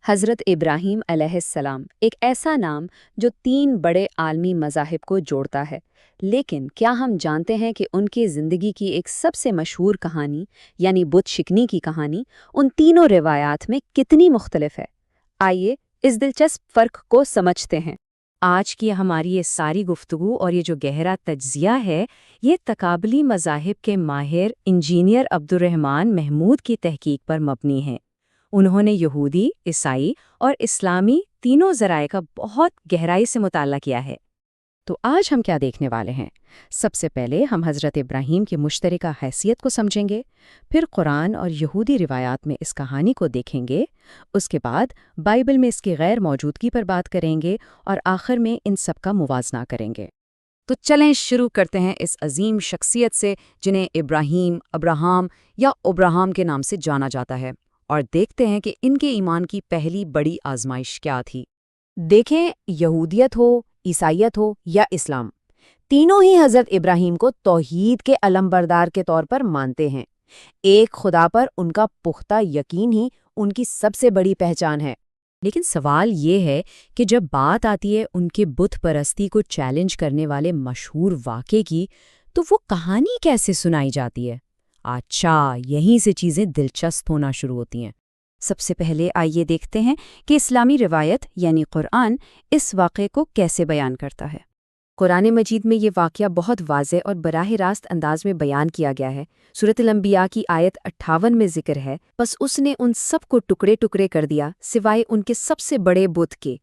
حضرت ابراہیم علیہ السلام ایک ایسا نام جو 3 بڑے عالمی مذاہب کو جوڑتا ہے، لیکن کیا ہم جانتے ہیں کہ ان کی زندگی کی ایک سب سے مشہور کہانی یعنی بت شکنی کی کہانی ان تینوں روایات میں کتنی مختلف ہے؟ آئیے اس دلچسپ فرق کو سمجھتے ہیں۔ آج کی ہماری یہ ساری گفتگو اور یہ جو گہرا تجزیہ ہے، یہ تقابلی مذاہب کے ماہر انجینئر عبدالرحمن محمود کی تحقیق پر مبنی ہے۔ انہوں نے یہودی، عیسائی اور اسلامی تینوں ذرائع کا بہت گہرائی سے مطالعہ کیا ہے۔ تو آج ہم کیا دیکھنے والے ہیں؟ سب سے پہلے ہم حضرت ابراہیم کی مشترکہ حیثیت کو سمجھیں گے، پھر قرآن اور یہودی روایات میں اس کہانی کو دیکھیں گے، اس کے بعد بائبل میں اس کی غیر موجودگی پر بات کریں گے، اور آخر میں ان سب کا موازنہ کریں گے۔ تو چلیں شروع کرتے ہیں اس عظیم شخصیت سے جنہیں ابراہیم، ابراہام یا ابراہام کے نام سے جانا جاتا ہے، اور دیکھتے ہیں کہ ان کے ایمان کی پہلی بڑی آزمائش کیا تھی۔ دیکھیں، یہودیت ہو، عیسائیت ہو یا اسلام، تینوں ہی حضرت ابراہیم کو توحید کے علمبردار کے طور پر مانتے ہیں۔ ایک خدا پر ان کا پختہ یقین ہی ان کی سب سے بڑی پہچان ہے۔ لیکن سوال یہ ہے کہ جب بات آتی ہے ان کے بت پرستی کو چیلنج کرنے والے مشہور واقعے کی، تو وہ کہانی کیسے سنائی جاتی ہے؟ اچھا، یہیں سے چیزیں دلچسپ ہونا شروع ہوتی ہیں۔ سب سے پہلے آئیے دیکھتے ہیں کہ اسلامی روایت یعنی قرآن اس واقعے کو کیسے بیان کرتا ہے۔ قرآن مجید میں یہ واقعہ بہت واضح اور براہ راست انداز میں بیان کیا گیا ہے۔ سورۃ الانبیاء کی آیت 58 میں ذکر ہے، بس اس نے ان سب کو ٹکڑے ٹکڑے کر دیا سوائے ان کے سب سے بڑے بت کے۔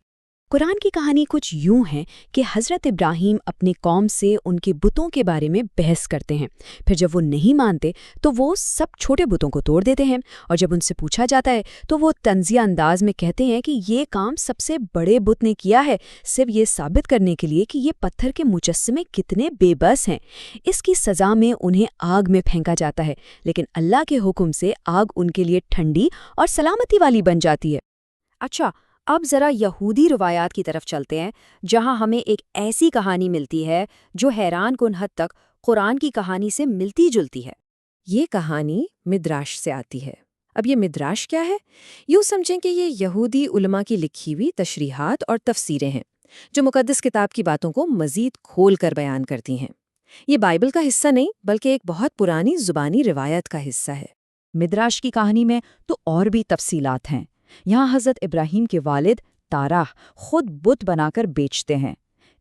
قرآن کی کہانی کچھ یوں ہے کہ حضرت ابراہیم اپنی قوم سے ان کے بتوں کے بارے میں بحث کرتے ہیں، پھر جب وہ نہیں مانتے تو وہ سب چھوٹے بتوں کو توڑ دیتے ہیں، اور جب ان سے پوچھا جاتا ہے تو وہ طنزیہ انداز میں کہتے ہیں کہ یہ کام سب سے بڑے بت نے کیا ہے، صرف یہ ثابت کرنے کے لیے کہ یہ پتھر کے مجسمے کتنے بے بس ہیں۔ اس کی سزا میں انہیں آگ میں پھینکا جاتا ہے، لیکن اللہ کے حکم سے آگ ان کے لیے ٹھنڈی اور سلامتی والی بن جاتی ہے۔ اچھا، اب ذرا یہودی روایات کی طرف چلتے ہیں، جہاں ہمیں ایک ایسی کہانی ملتی ہے جو حیران کن حد تک قرآن کی کہانی سے ملتی جلتی ہے۔ یہ کہانی مدراش سے آتی ہے۔ اب یہ مدراش کیا ہے؟ یوں سمجھیں کہ یہ یہودی علماء کی لکھی ہوئی تشریحات اور تفسیریں ہیں جو مقدس کتاب کی باتوں کو مزید کھول کر بیان کرتی ہیں۔ یہ بائبل کا حصہ نہیں، بلکہ ایک بہت پرانی زبانی روایت کا حصہ ہے۔ مدراش کی کہانی میں تو اور بھی تفصیلات ہیں۔ یہاں حضرت ابراہیم کے والد تاراح خود بت بنا کر بیچتے ہیں۔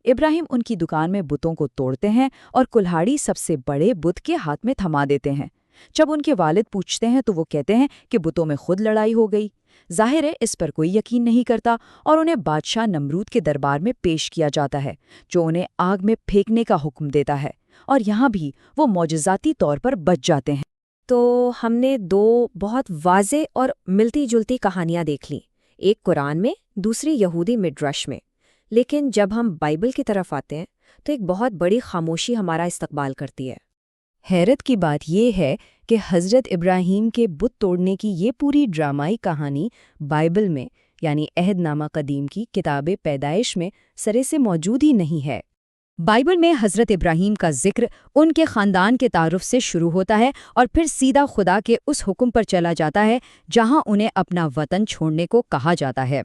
ابراہیم ان کی دکان میں بتوں کو توڑتے ہیں اور کلہاڑی سب سے بڑے بت کے ہاتھ میں تھما دیتے ہیں۔ جب ان کے والد پوچھتے ہیں تو وہ کہتے ہیں کہ بتوں میں خود لڑائی ہو گئی۔ ظاہر ہے اس پر کوئی یقین نہیں کرتا، اور انہیں بادشاہ نمرود کے دربار میں پیش کیا جاتا ہے، جو انہیں آگ میں پھینکنے کا حکم دیتا ہے، اور یہاں بھی وہ معجزاتی طور پر بچ جاتے ہیں۔ تو ہم نے 2 بہت واضح اور ملتی جلتی کہانیاں دیکھ لیں، ایک قرآن میں، دوسری یہودی مدرش میں۔ لیکن جب ہم بائبل کی طرف آتے ہیں تو ایک بہت بڑی خاموشی ہمارا استقبال کرتی ہے۔ حیرت کی بات یہ ہے کہ حضرت ابراہیم کے بت توڑنے کی یہ پوری ڈرامائی کہانی بائبل میں یعنی عہد نامہ قدیم کی کتاب پیدائش میں سرے سے موجود ہی نہیں ہے۔ بائبل میں حضرت ابراہیم کا ذکر ان کے خاندان کے تعارف سے شروع ہوتا ہے اور پھر سیدھا خدا کے اس حکم پر چلا جاتا ہے جہاں انہیں اپنا وطن چھوڑنے کو کہا جاتا ہے۔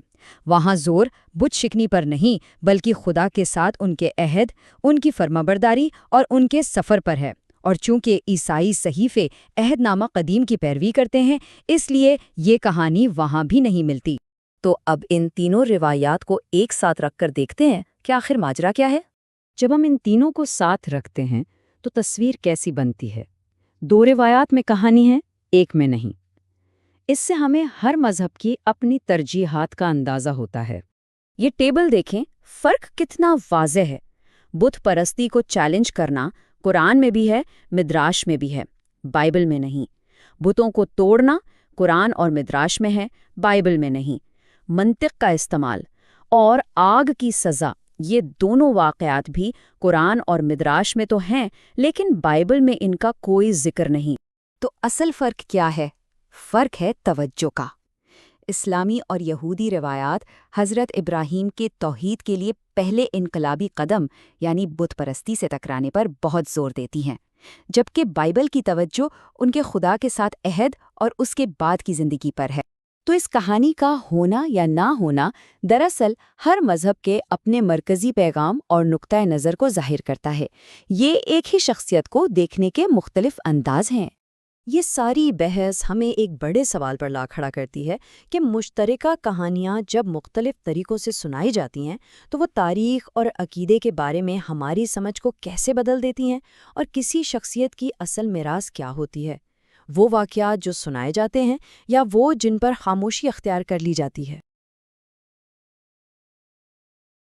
وہاں زور بت شکنی پر نہیں، بلکہ خدا کے ساتھ ان کے عہد، ان کی فرمانبرداری اور ان کے سفر پر ہے۔ اور چونکہ عیسائی صحیفے عہد نامہ قدیم کی پیروی کرتے ہیں، اس لیے یہ کہانی وہاں بھی نہیں ملتی۔ تو اب ان تینوں روایات کو ایک ساتھ رکھ کر دیکھتے ہیں کہ آخر ماجرا کیا ہے۔ جب ہم ان تینوں کو ساتھ رکھتے ہیں تو تصویر کیسی بنتی ہے؟ 2 روایات میں کہانی ہے، ایک میں نہیں۔ اس سے ہمیں ہر مذہب کی اپنی ترجیحات کا اندازہ ہوتا ہے۔ یہ ٹیبل دیکھیں، فرق کتنا واضح ہے۔ بت پرستی کو چیلنج کرنا قرآن میں بھی ہے، مدراش میں بھی ہے، بائبل میں نہیں۔ بتوں کو توڑنا قرآن اور مدراش میں ہے، بائبل میں نہیں۔ منطق کا استعمال اور آگ کی سزا، یہ دونوں واقعات بھی قرآن اور مدراش میں تو ہیں، لیکن بائبل میں ان کا کوئی ذکر نہیں۔ تو اصل فرق کیا ہے؟ فرق ہے توجہ کا۔ اسلامی اور یہودی روایات حضرت ابراہیم کے توحید کے لیے پہلے انقلابی قدم یعنی بت پرستی سے ٹکرانے پر بہت زور دیتی ہیں، جبکہ بائبل کی توجہ ان کے خدا کے ساتھ عہد اور اس کے بعد کی زندگی پر ہے۔ تو اس کہانی کا ہونا یا نہ ہونا دراصل ہر مذہب کے اپنے مرکزی پیغام اور نقطۂ نظر کو ظاہر کرتا ہے۔ یہ ایک ہی شخصیت کو دیکھنے کے مختلف انداز ہیں۔ یہ ساری بحث ہمیں ایک بڑے سوال پر لا کھڑا کرتی ہے کہ مشترکہ کہانیاں جب مختلف طریقوں سے سنائی جاتی ہیں تو وہ تاریخ اور عقیدے کے بارے میں ہماری سمجھ کو کیسے بدل دیتی ہیں، اور کسی شخصیت کی اصل میراث کیا ہوتی ہے؟ وہ واقعات جو سنائے جاتے ہیں یا وہ جن پر خاموشی اختیار کر لی جاتی ہے؟